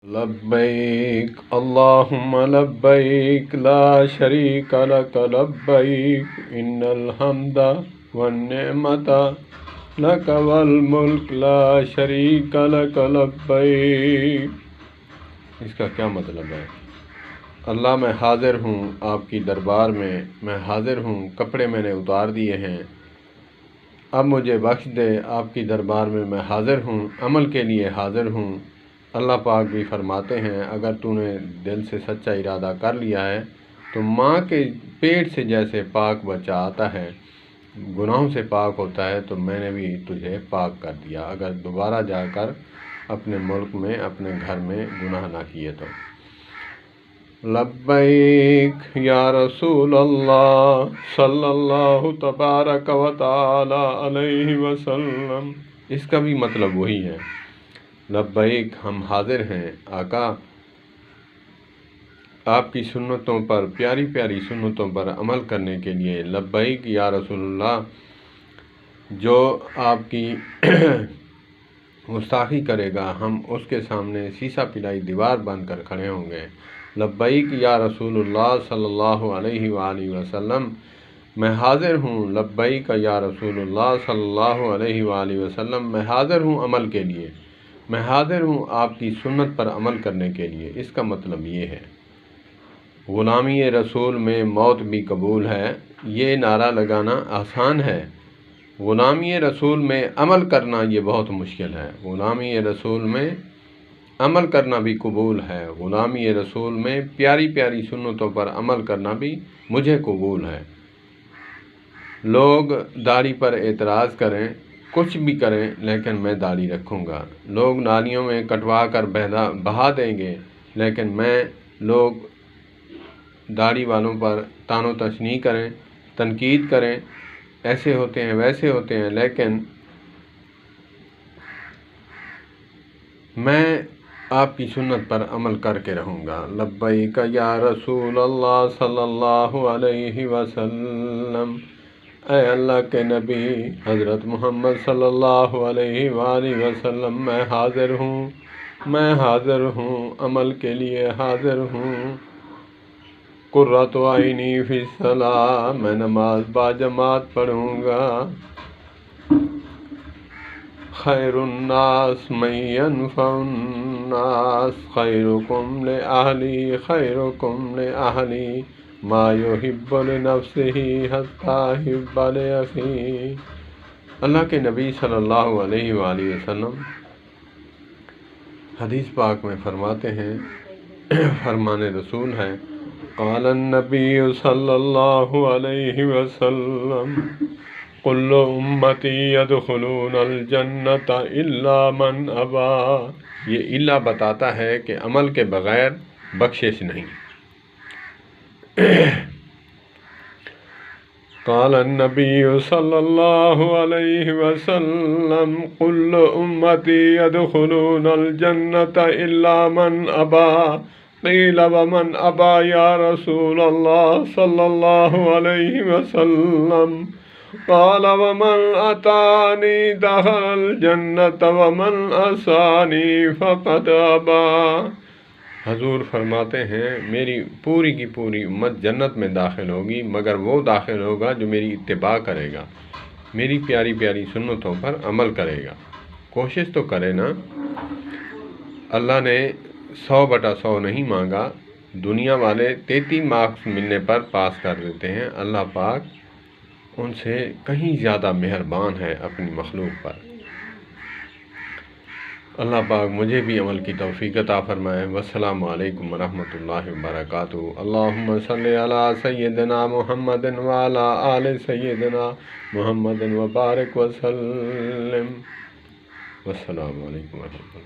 لبیک اللہم لبیک لا شریک لک لبیک ان الحمد والنعمت لک والملک لا شریک لک لبیک۔ اس کا کیا مطلب ہے؟ اللہ میں حاضر ہوں آپ کی دربار میں حاضر ہوں، کپڑے میں نے اتار دیے ہیں، اب مجھے بخش دے، آپ کی دربار میں حاضر ہوں، عمل کے لیے حاضر ہوں۔ اللہ پاک بھی فرماتے ہیں اگر تو نے دل سے سچا ارادہ کر لیا ہے تو ماں کے پیٹ سے جیسے پاک بچہ آتا ہے، گناہوں سے پاک ہوتا ہے، تو میں نے بھی تجھے پاک کر دیا اگر دوبارہ جا کر اپنے ملک میں اپنے گھر میں گناہ نہ کیے تو۔ لبیک یا رسول اللہ صلی اللہ تبارک و تعالی علیہ وسلم۔ اس کا بھی مطلب وہی ہے، لبیک ہم حاضر ہیں آقا، آپ کی سنتوں پر، پیاری پیاری سنتوں پر عمل کرنے کے لیے۔ لبیک یا رسول اللہ، جو آپ کی گستاخی کرے گا ہم اس کے سامنے سیسا پلائی دیوار بن کر کھڑے ہوں گے۔ لبیک یا رسول اللہ صلی اللہ علیہ وآلہ وسلم، میں حاضر ہوں۔ لبیک یا رسول اللہ صلی اللہ علیہ وآلہ وسلم، میں حاضر ہوں عمل کے لیے، میں حاضر ہوں آپ کی سنت پر عمل کرنے کے لیے۔ اس کا مطلب یہ ہے، غلامی رسول میں موت بھی قبول ہے، یہ نعرہ لگانا آسان ہے، غلامی رسول میں عمل کرنا یہ بہت مشکل ہے۔ غلامی رسول میں عمل کرنا بھی قبول ہے، غلامی رسول میں پیاری پیاری سنتوں پر عمل کرنا بھی مجھے قبول ہے۔ لوگ داڑھی پر اعتراض کریں، کچھ بھی کریں، لیکن میں داڑھی رکھوں گا۔ لوگ نالیوں میں کٹوا کر بہا دیں گے، لیکن لوگ داڑھی والوں پر طعن و تشنیع کریں، تنقید کریں، ایسے ہوتے ہیں ویسے ہوتے ہیں، لیکن میں آپ کی سنت پر عمل کر کے رہوں گا۔ لبیک یا رسول اللہ صلی اللہ علیہ وسلم، اے اللہ کے نبی حضرت محمد صلی اللہ علیہ وآلہ وسلم، میں حاضر ہوں، میں حاضر ہوں، عمل کے لیے حاضر ہوں۔ قرۃ عینی فی الصلاۃ، میں نماز باجماعت پڑھوں گا۔ خیر الناس من ینفع الناس، خیرکم لأہلی خیرکم لأہلی، ما یحب لنفسہ حتی یحب لأخیہ۔ اللہ کے نبی صلی اللہ علیہ وآلہ وسلم حدیث پاک میں فرماتے ہیں، فرمان رسول ہے، قال النبی صلی اللہ علیہ وسلم، کل امتی یدخلون الجنۃ الا من ابی۔ یہ الا بتاتا ہے کہ عمل کے بغیر بخشش نہیں۔ قال النبی صلی اللہ علیہ وسلم، کل امتی یدخلون الجنۃ الا من ابی۔ قیل ومن ابی یا رسول اللہ صلی اللہ علیہ وسلم؟ قال ومن اتانی دخل الجنۃ ومن عصانی فقد ابی۔ حضور فرماتے ہیں میری پوری کی پوری امت جنت میں داخل ہوگی، مگر وہ داخل ہوگا جو میری اتباع کرے گا، میری پیاری پیاری سنتوں پر عمل کرے گا۔ کوشش تو کرے نا، اللہ نے 100/100 نہیں مانگا، دنیا والے 33 مارکس ملنے پر پاس کر دیتے ہیں، اللہ پاک ان سے کہیں زیادہ مہربان ہے اپنی مخلوق پر۔ اللہ پاک مجھے بھی عمل کی توفیق عطا فرمائے۔ والسلام علیکم ورحمۃ اللہ وبرکاتہ۔ اللہم صلی علی سیدنا محمد وعلی آل سیدنا محمد وبارک وسلم۔ والسلام علیکم ورحمۃ اللہ۔